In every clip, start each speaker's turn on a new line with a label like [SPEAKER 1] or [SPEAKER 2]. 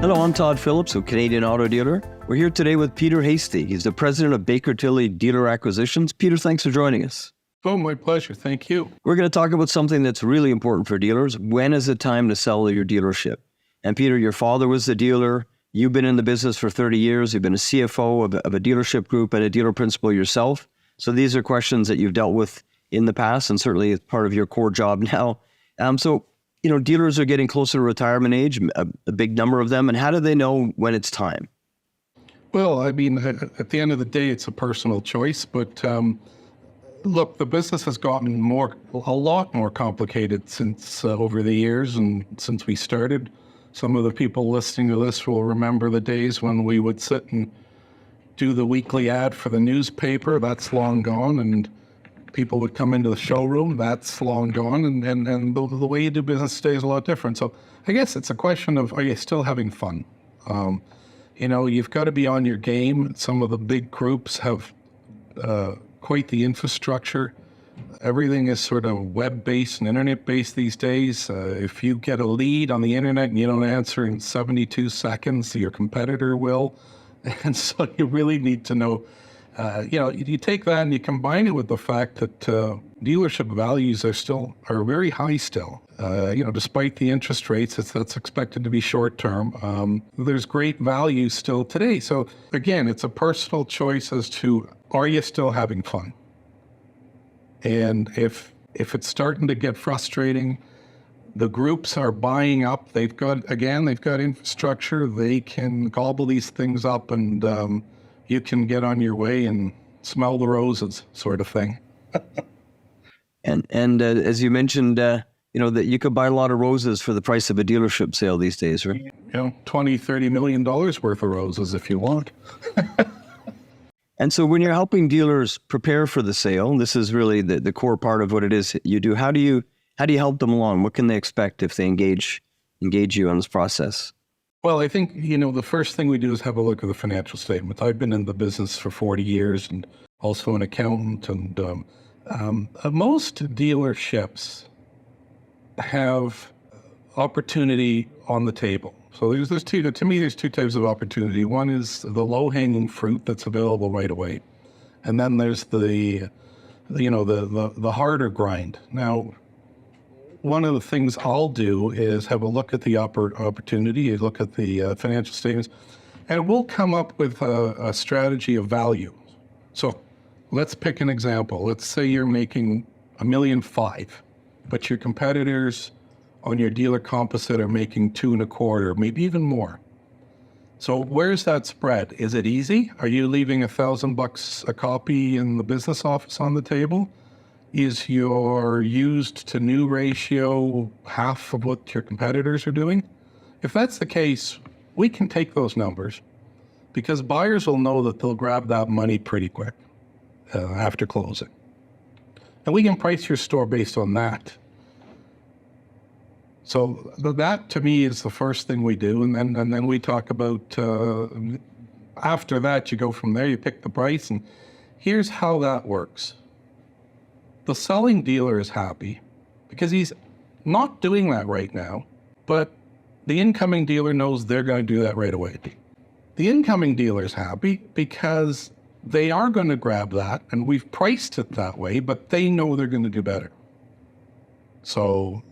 [SPEAKER 1] Hello, I'm Todd Phillips of Canadian Auto Dealer. We're here today with Peter Heasty. He's the president of Baker Tilly Dealer Acquisitions. Peter, thanks for joining us.
[SPEAKER 2] Oh, my pleasure. Thank you.
[SPEAKER 1] We're going to talk about something that's really important for dealers. When is it time to sell your dealership? And Peter, your father was the dealer. You've been in the business for 30 years. You've been a CFO of a dealership group and a dealer principal yourself. So these are questions that you've dealt with in the past and certainly as part of your core job now. Dealers are getting closer to retirement age, a big number of them. And how do they know when it's time?
[SPEAKER 2] Well, I mean, at the end of the day, it's a personal choice. But look, the business has gotten a lot more complicated since over the years and since we started. Some of the people listening to this will remember the days when we would sit and do the weekly ad for the newspaper. That's long gone. And people would come into the showroom. That's long gone. And the way you do business today is a lot different. So I guess it's a question of, are you still having fun? You've got to be on your game. Some of the big groups have quite the infrastructure. Everything is sort of web-based and internet-based these days. If you get a lead on the internet and you don't answer in 72 seconds, your competitor will. And so you really need to know, you take that and you combine it with the fact that dealership values are very high still. Despite the interest rates, that's expected to be short-term. There's great value still today. So again, it's a personal choice as to, are you still having fun? And if it's starting to get frustrating, the groups are buying up. They've got infrastructure. They can gobble these things up and you can get on your way and smell the roses sort of thing.
[SPEAKER 1] And as you mentioned, that you could buy a lot of roses for the price of a dealership sale these days, right?
[SPEAKER 2] $20-30 million worth of roses if you want.
[SPEAKER 1] And so when you're helping dealers prepare for the sale, this is really the core part of what it is you do. How do you help them along? What can they expect if they engage you on this process?
[SPEAKER 2] Well, I think, the first thing we do is have a look at the financial statement. I've been in the business for 40 years and also an accountant. And most dealerships have opportunity on the table. So there's two types of opportunity. One is the low-hanging fruit that's available right away. And then there's the harder grind. Now, one of the things I'll do is have a look at the opportunity, look at the financial statements, and we'll come up with a strategy of value. So let's pick an example. Let's say you're making $1.5 million, but your competitors on your dealer composite are making $2.25 million, maybe even more. So where's that spread? Is it easy? Are you leaving $1,000 a copy in the business office on the table? Is your used to new ratio half of what your competitors are doing? If that's the case, we can take those numbers because buyers will know that they'll grab that money pretty quick after closing. And we can price your store based on that. So that to me is the first thing we do. And then we talk about, after that, you go from there, you pick the price. And here's how that works. The selling dealer is happy because he's not doing that right now, but the incoming dealer knows they're going to do that right away. The incoming dealer is happy because they are going to grab that, and we've priced it that way, but they know they're going to do better. So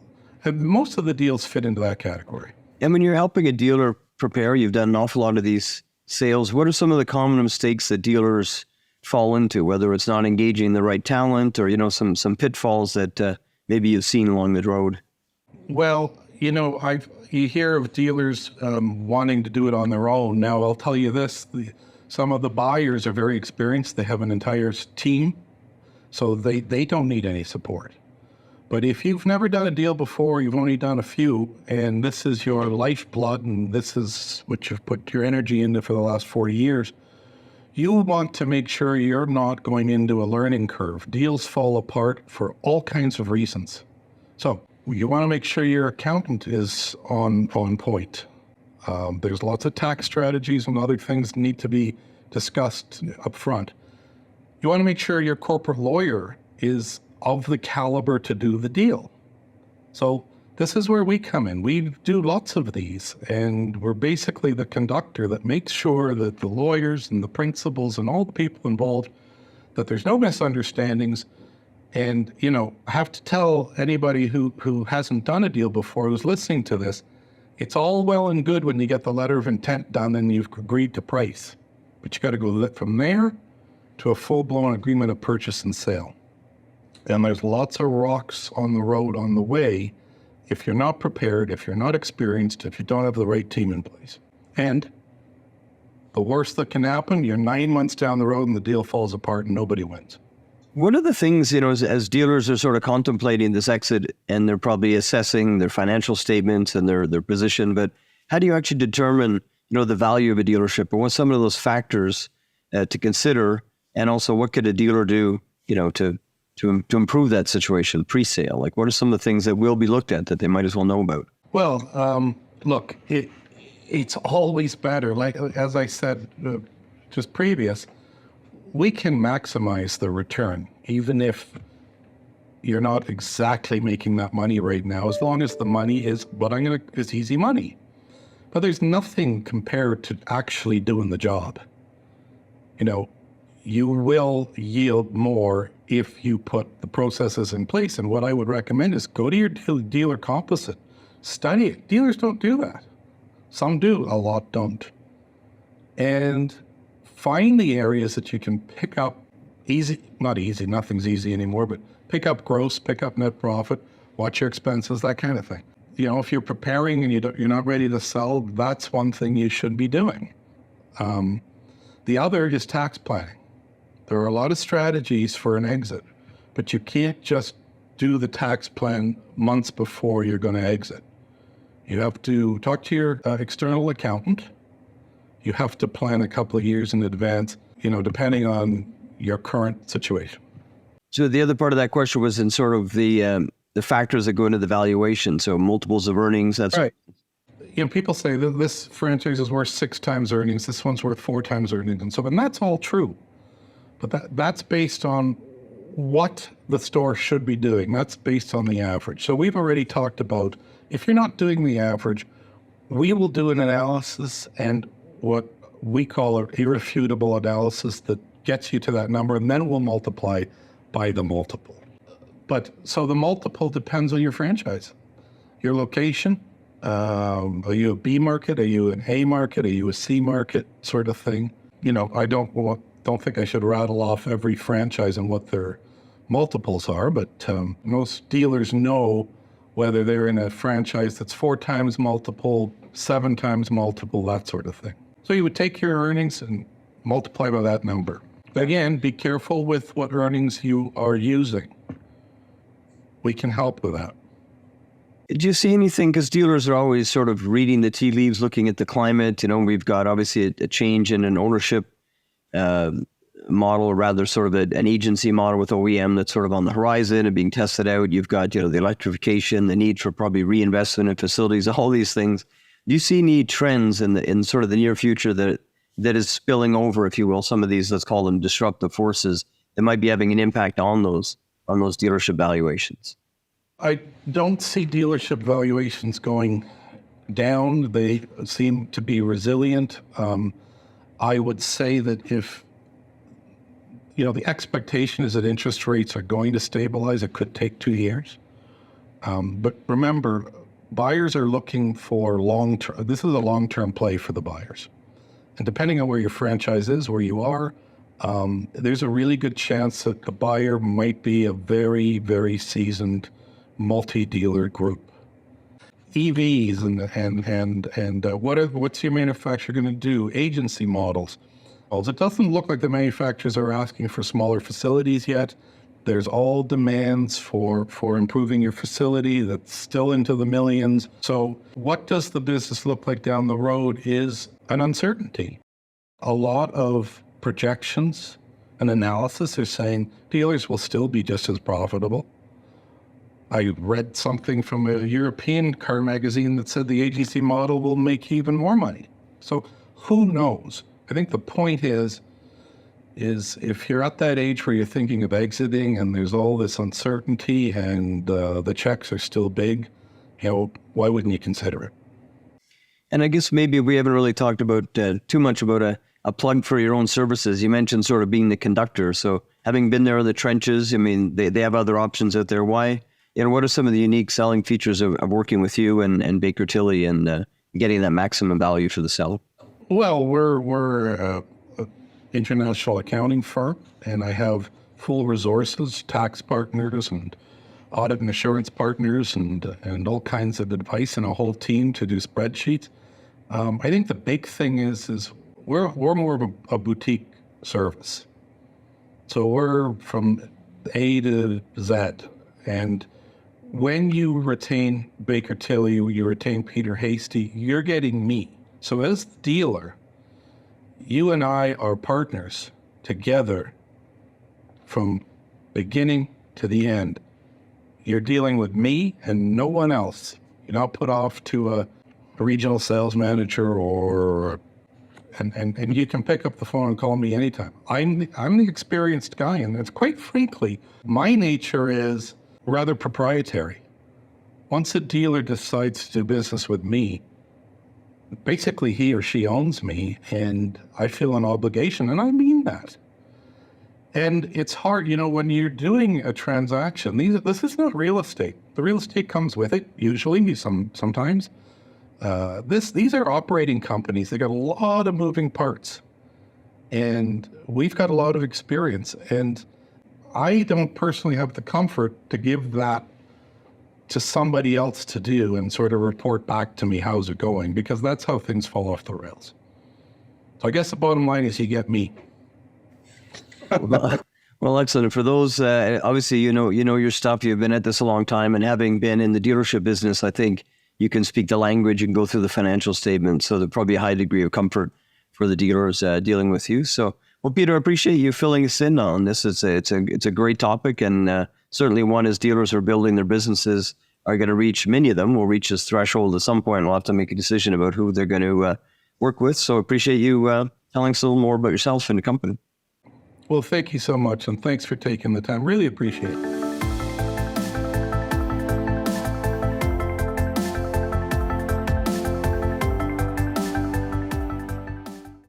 [SPEAKER 2] and most of the deals fit into that category.
[SPEAKER 1] And when you're helping a dealer prepare, you've done an awful lot of these sales. What are some of the common mistakes that dealers fall into, whether it's not engaging the right talent or, some pitfalls that maybe you've seen along the road?
[SPEAKER 2] Well, you hear of dealers wanting to do it on their own. Now, I'll tell you this, some of the buyers are very experienced. They have an entire team, so they don't need any support. But if you've never done a deal before, you've only done a few, and this is your lifeblood, and this is what you've put your energy into for the last 40 years, you want to make sure you're not going into a learning curve. Deals fall apart for all kinds of reasons. So you want to make sure your accountant is on point. There's lots of tax strategies and other things that need to be discussed up front. You want to make sure your corporate lawyer is of the caliber to do the deal. So This is where we come in. We do lots of these, and we're basically the conductor that makes sure that the lawyers and the principals and all the people involved, that there's no misunderstandings. And, I have to tell anybody who hasn't done a deal before, who's listening to this, it's all well and good when you get the letter of intent done and you've agreed to price. But you got to go from there to a full-blown agreement of purchase and sale. And there's lots of rocks on the road on the way if you're not prepared, if you're not experienced, if you don't have the right team in place. And the worst that can happen, you're 9 months down the road and the deal falls apart and nobody wins.
[SPEAKER 1] One of the things, as dealers are sort of contemplating this exit and they're probably assessing their financial statements and their position, but how do you actually determine, the value of a dealership, or what some of those factors to consider, and also what could a dealer do, to improve that situation pre-sale? Like, what are some of the things that will be looked at that they might as well know about?
[SPEAKER 2] Well, look, it's always better. Like, as I said just previous, we can maximize the return, even if you're not exactly making that money right now, as long as the money is is easy money. But there's nothing compared to actually doing the job. You will yield more if you put the processes in place. And what I would recommend is go to your dealer composite, study it. Dealers don't do that. Some do, a lot don't. And find the areas that you can pick up not easy, nothing's easy anymore, but pick up gross, pick up net profit, watch your expenses, that kind of thing. If you're preparing and you're not ready to sell, that's one thing you should be doing. The other is tax planning. There are a lot of strategies for an exit, but you can't just do the tax plan months before you're going to exit. You have to talk to your external accountant. You have to plan a couple of years in advance, depending on your current situation.
[SPEAKER 1] So the other part of that question was in sort of the factors that go into the valuation. So multiples of earnings. That's
[SPEAKER 2] right. People say that this franchise is worth 6 times earnings. This one's worth 4 times earnings. And that's all true. But that's based on what the store should be doing. That's based on the average. So we've already talked about, if you're not doing the average, we will do an analysis, and what we call an irrefutable analysis that gets you to that number, and then we'll multiply by the multiple. But so the multiple depends on your franchise, your location. Are you a B market? Are you an A market? Are you a C market sort of thing? I don't think I should rattle off every franchise and what their multiples are, but most dealers know whether they're in a franchise that's 4 times multiple, 7 times multiple, that sort of thing. So you would take your earnings and multiply by that number. Again, be careful with what earnings you are using. We can help with that.
[SPEAKER 1] Do you see anything, because dealers are always sort of reading the tea leaves, looking at the climate, we've got obviously a change in an ownership model, or rather sort of an agency model with OEM that's sort of on the horizon and being tested out. You've got, the electrification, the need for probably reinvestment in facilities, all these things. Do you see any trends in sort of the near future that is spilling over, if you will, some of these, let's call them disruptive forces, that might be having an impact on those dealership valuations?
[SPEAKER 2] I don't see dealership valuations going down. They seem to be resilient. I would say that if, the expectation is that interest rates are going to stabilize, it could take 2 years. But remember, buyers are looking for long-term. This is a long-term play for the buyers. And depending on where your franchise is, where you are, there's a really good chance that the buyer might be a very, very seasoned multi-dealer group. EVs and what's your manufacturer going to do? Agency models. It doesn't look like the manufacturers are asking for smaller facilities yet. There's all demands for improving your facility that's still into the millions. So what does the business look like down the road is an uncertainty. A lot of projections and analysis are saying dealers will still be just as profitable. I read something from a European car magazine that said the agency model will make even more money. So who knows? I think the point is if you're at that age where you're thinking of exiting and there's all this uncertainty and the checks are still big, why wouldn't you consider it?
[SPEAKER 1] And I guess maybe we haven't really talked about too much about a plug for your own services. You mentioned sort of being the conductor. So having been there in the trenches, I mean, they have other options out there. Why? What are some of the unique selling features of working with you and Baker Tilly and getting that maximum value for the seller?
[SPEAKER 2] Well, we're an international accounting firm, and I have full resources, tax partners and audit and assurance partners and all kinds of advice and a whole team to do spreadsheets. I think the big thing is we're more of a boutique service. So we're from A to Z. And when you retain Baker Tilly, you retain Peter Heasty, you're getting me. So as the dealer, you and I are partners together from beginning to the end. You're dealing with me and no one else. You're not put off to a regional sales manager and you can pick up the phone and call me anytime. I'm the experienced guy, and it's quite frankly, my nature is rather proprietary. Once a dealer decides to do business with me, basically he or she owns me, and I feel an obligation, and I mean that. And it's hard, when you're doing a transaction, this is not real estate. The real estate comes with it, usually, sometimes. These are operating companies. They got a lot of moving parts. And we've got a lot of experience. And I don't personally have the comfort to give that to somebody else to do and sort of report back to me, how's it going? Because that's how things fall off the rails. So I guess the bottom line is you get me.
[SPEAKER 1] Well, excellent. For those, obviously, you know your stuff. You've been at this a long time, and having been in the dealership business, I think you can speak the language and go through the financial statements. So there's probably a high degree of comfort for the dealers dealing with you. So, well, Peter, I appreciate you filling us in on this. It's a great topic, and certainly one as dealers are building their businesses are going to reach. Many of them will reach this threshold at some point. We'll have to make a decision about who they're going to work with. So, appreciate you telling us a little more about yourself and the company.
[SPEAKER 2] Well, thank you so much, and thanks for taking the time. Really appreciate it.